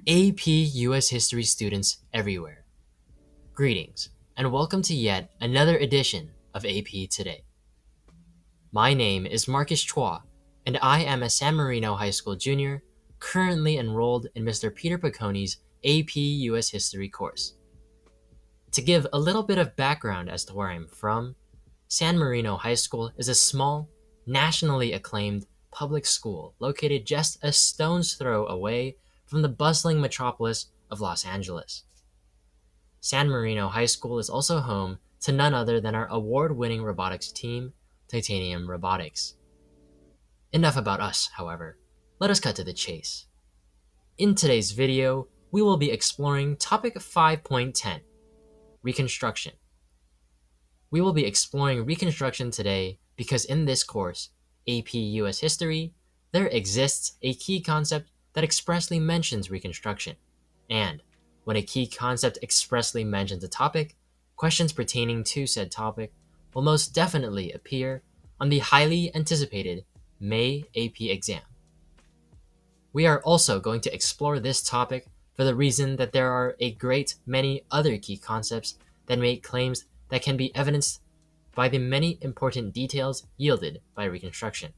AP US History students everywhere. Greetings, and welcome to yet another edition of AP Today. My name is Marcus Chua, and I am a San Marino High School junior currently enrolled in Mr. Peter Picconi's AP US History course. To give a little bit of background as to where I'm from, San Marino High School is a small, nationally acclaimed public school located just a stone's throw away from the bustling metropolis of Los Angeles. San Marino High School is also home to none other than our award-winning robotics team, Titanium Robotics. Enough about us, however. Let us cut to the chase. In today's video, we will be exploring topic 5.10, Reconstruction. We will be exploring Reconstruction today because in this course, AP US History, there exists a key concept that expressly mentions Reconstruction. And when a key concept expressly mentions a topic, questions pertaining to said topic will most definitely appear on the highly anticipated May AP exam. We are also going to explore this topic for the reason that there are a great many other key concepts that make claims that can be evidenced by the many important details yielded by Reconstruction.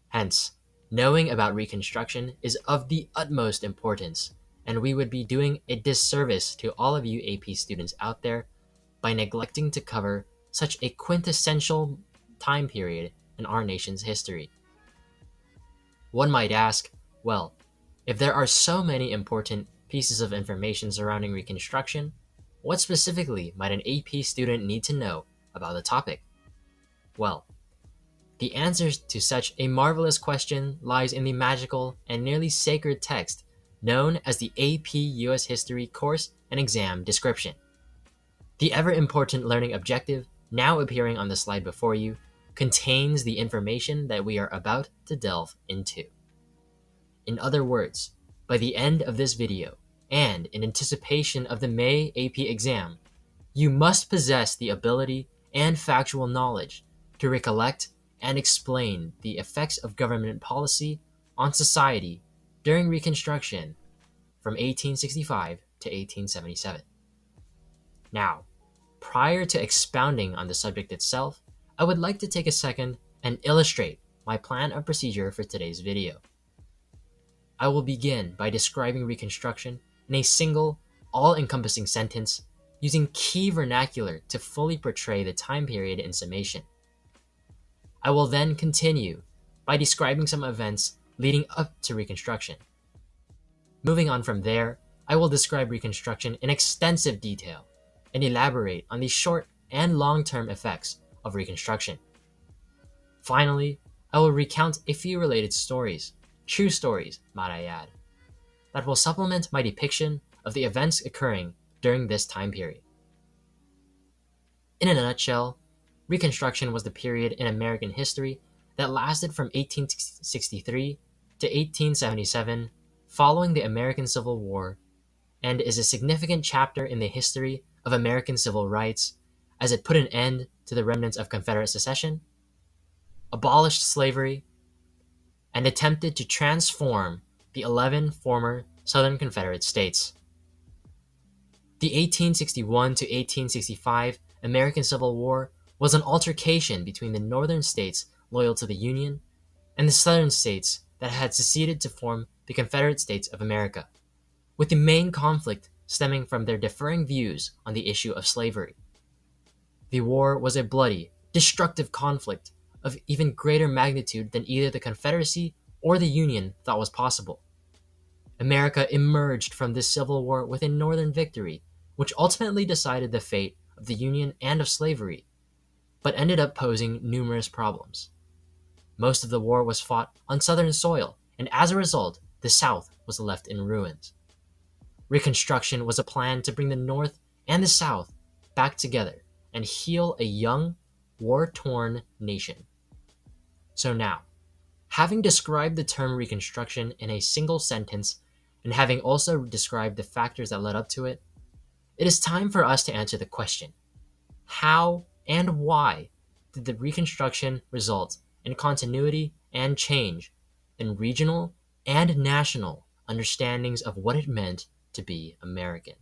Hence, knowing about Reconstruction is of the utmost importance, and we would be doing a disservice to all of you AP students out there by neglecting to cover such a quintessential time period in our nation's history. One might ask, well, if there are so many important pieces of information surrounding Reconstruction, what specifically might an AP student need to know about the topic? Well, the answer to such a marvelous question lies in the magical and nearly sacred text known as the AP US History course and exam description. The ever-important learning objective, now appearing on the slide before you, contains the information that we are about to delve into. In other words, by the end of this video, and in anticipation of the May AP exam, you must possess the ability and factual knowledge to recollect and explain the effects of government policy on society during Reconstruction from 1865 to 1877. Now, prior to expounding on the subject itself, I would like to take a second and illustrate my plan of procedure for today's video. I will begin by describing Reconstruction in a single, all-encompassing sentence using key vernacular to fully portray the time period in summation. I will then continue by describing some events leading up to Reconstruction. Moving on from there, I will describe Reconstruction in extensive detail and elaborate on the short and long-term effects of Reconstruction. Finally, I will recount a few related stories, true stories, might I add, that will supplement my depiction of the events occurring during this time period. In a nutshell, Reconstruction was the period in American history that lasted from 1863 to 1877 following the American Civil War and is a significant chapter in the history of American civil rights as it put an end to the remnants of Confederate secession, abolished slavery, and attempted to transform the 11 former Southern Confederate states. The 1861 to 1865 American Civil War was an altercation between the northern states loyal to the Union and the southern states that had seceded to form the Confederate States of America, with the main conflict stemming from their differing views on the issue of slavery. The war was a bloody, destructive conflict of even greater magnitude than either the Confederacy or the Union thought was possible. America emerged from this Civil War with a northern victory, which ultimately decided the fate of the Union and of slavery, but ended up posing numerous problems. Most of the war was fought on Southern soil, and as a result, the South was left in ruins. Reconstruction was a plan to bring the North and the South back together and heal a young, war-torn nation. So now, having described the term Reconstruction in a single sentence, and having also described the factors that led up to it, it is time for us to answer the question, how and why did the Reconstruction result in continuity and change in regional and national understandings of what it meant to be American.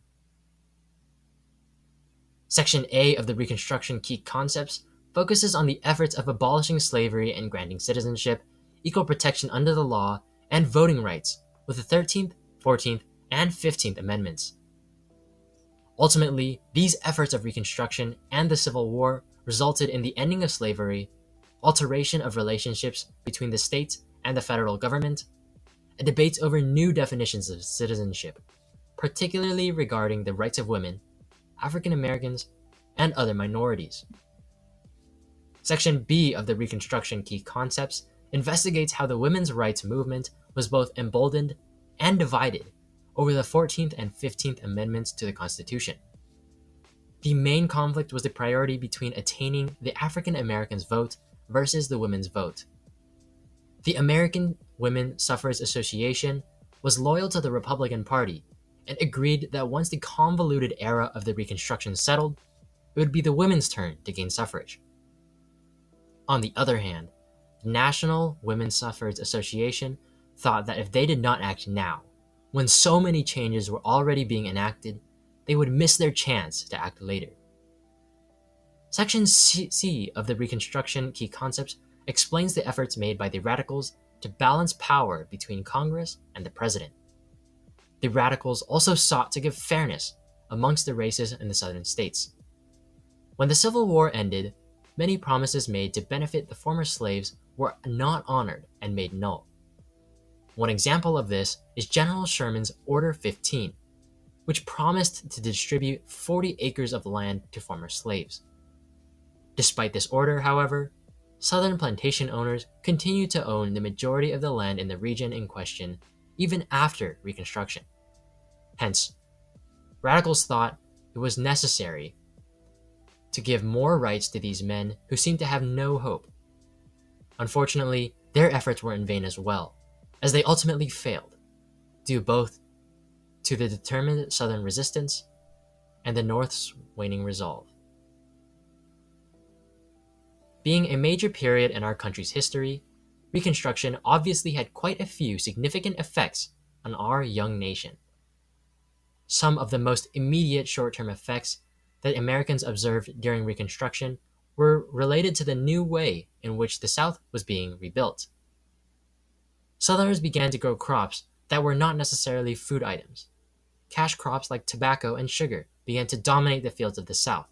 Section A of the Reconstruction Key Concepts focuses on the efforts of abolishing slavery and granting citizenship, equal protection under the law, and voting rights, with the 13th, 14th, and 15th Amendments. Ultimately, these efforts of Reconstruction and the Civil War resulted in the ending of slavery, alteration of relationships between the states and the federal government, and debates over new definitions of citizenship, particularly regarding the rights of women, African Americans, and other minorities. Section B of the Reconstruction Key Concepts investigates how the women's rights movement was both emboldened and divided over the 14th and 15th Amendments to the Constitution. The main conflict was the priority between attaining the African Americans' vote versus the women's vote. The American Women Suffrage Association was loyal to the Republican Party and agreed that once the convoluted era of the Reconstruction settled, it would be the women's turn to gain suffrage. On the other hand, the National Women's Suffrage Association thought that if they did not act now, when so many changes were already being enacted, they would miss their chance to act later. Section C of the Reconstruction Key Concepts explains the efforts made by the Radicals to balance power between Congress and the President. The Radicals also sought to give fairness amongst the races in the southern states. When the Civil War ended, many promises made to benefit the former slaves were not honored and made null. One example of this is General Sherman's Order 15, which promised to distribute 40 acres of land to former slaves. Despite this order, however, Southern plantation owners continued to own the majority of the land in the region in question even after Reconstruction. Hence, Radicals thought it was necessary to give more rights to these men who seemed to have no hope. Unfortunately, their efforts were in vain as well, as they ultimately failed, due both to the determined Southern resistance and the North's waning resolve. Being a major period in our country's history, Reconstruction obviously had quite a few significant effects on our young nation. Some of the most immediate short-term effects that Americans observed during Reconstruction were related to the new way in which the South was being rebuilt. Southerners began to grow crops that were not necessarily food items. Cash crops like tobacco and sugar began to dominate the fields of the South,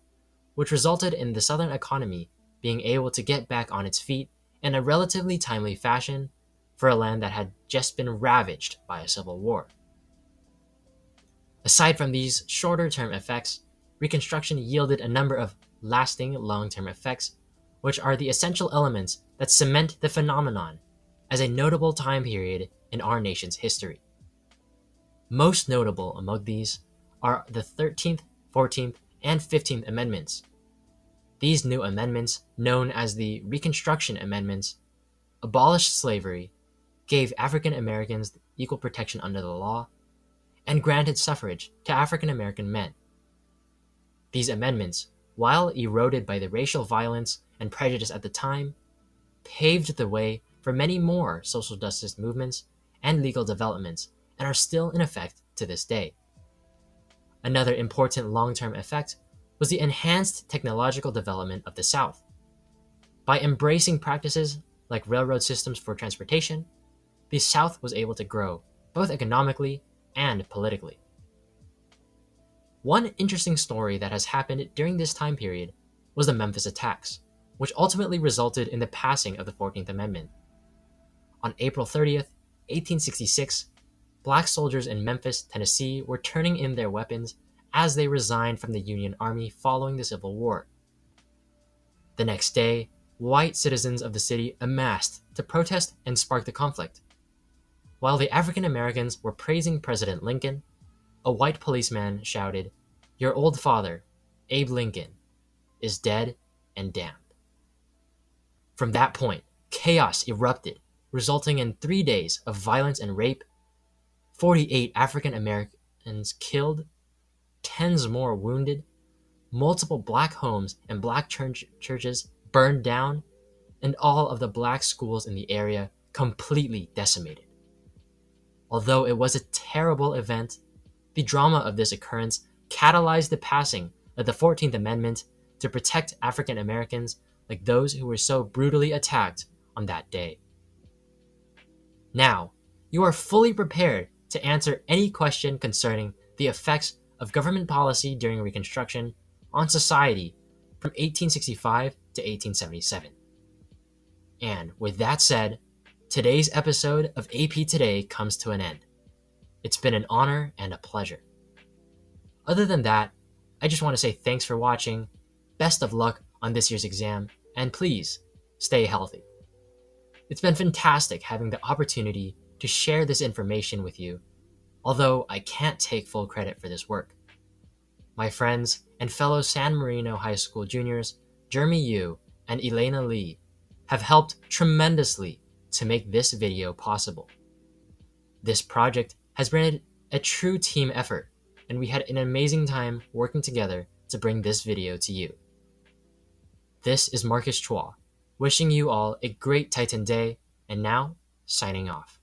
which resulted in the Southern economy being able to get back on its feet in a relatively timely fashion for a land that had just been ravaged by a civil war. Aside from these shorter-term effects, Reconstruction yielded a number of lasting long-term effects, which are the essential elements that cement the phenomenon as a notable time period in our nation's history. Most notable among these are the 13th, 14th, and 15th Amendments. These new amendments, known as the Reconstruction Amendments, abolished slavery, gave African Americans equal protection under the law, and granted suffrage to African American men. These amendments, while eroded by the racial violence and prejudice at the time, paved the way for many more social justice movements and legal developments and are still in effect to this day. Another important long-term effect was the enhanced technological development of the South. By embracing practices like railroad systems for transportation, the South was able to grow, both economically and politically. One interesting story that has happened during this time period was the Memphis attacks, which ultimately resulted in the passing of the 14th Amendment. On April 30th, 1866, Black soldiers in Memphis, Tennessee were turning in their weapons as they resigned from the Union Army following the Civil War. The next day, white citizens of the city amassed to protest and spark the conflict. While the African Americans were praising President Lincoln, a white policeman shouted, "Your old father, Abe Lincoln, is dead and damned." From that point, chaos erupted, resulting in 3 days of violence and rape, 48 African Americans killed, tens more wounded, multiple black homes and black churches burned down, and all of the black schools in the area completely decimated. Although it was a terrible event, the drama of this occurrence catalyzed the passing of the 14th Amendment to protect African Americans like those who were so brutally attacked on that day. Now, you are fully prepared to answer any question concerning the effects of government policy during Reconstruction on society from 1865 to 1877. And with that said, today's episode of AP Today comes to an end. It's been an honor and a pleasure. Other than that, I just want to say thanks for watching, best of luck on this year's exam, and please stay healthy. It's been fantastic having the opportunity to share this information with you, although I can't take full credit for this work. My friends and fellow San Marino High School juniors, Jeremy Yu and Elaina Lee, have helped tremendously to make this video possible. This project has been a true team effort, and we had an amazing time working together to bring this video to you. This is Marcus Chua, wishing you all a great Titan day, and now, signing off.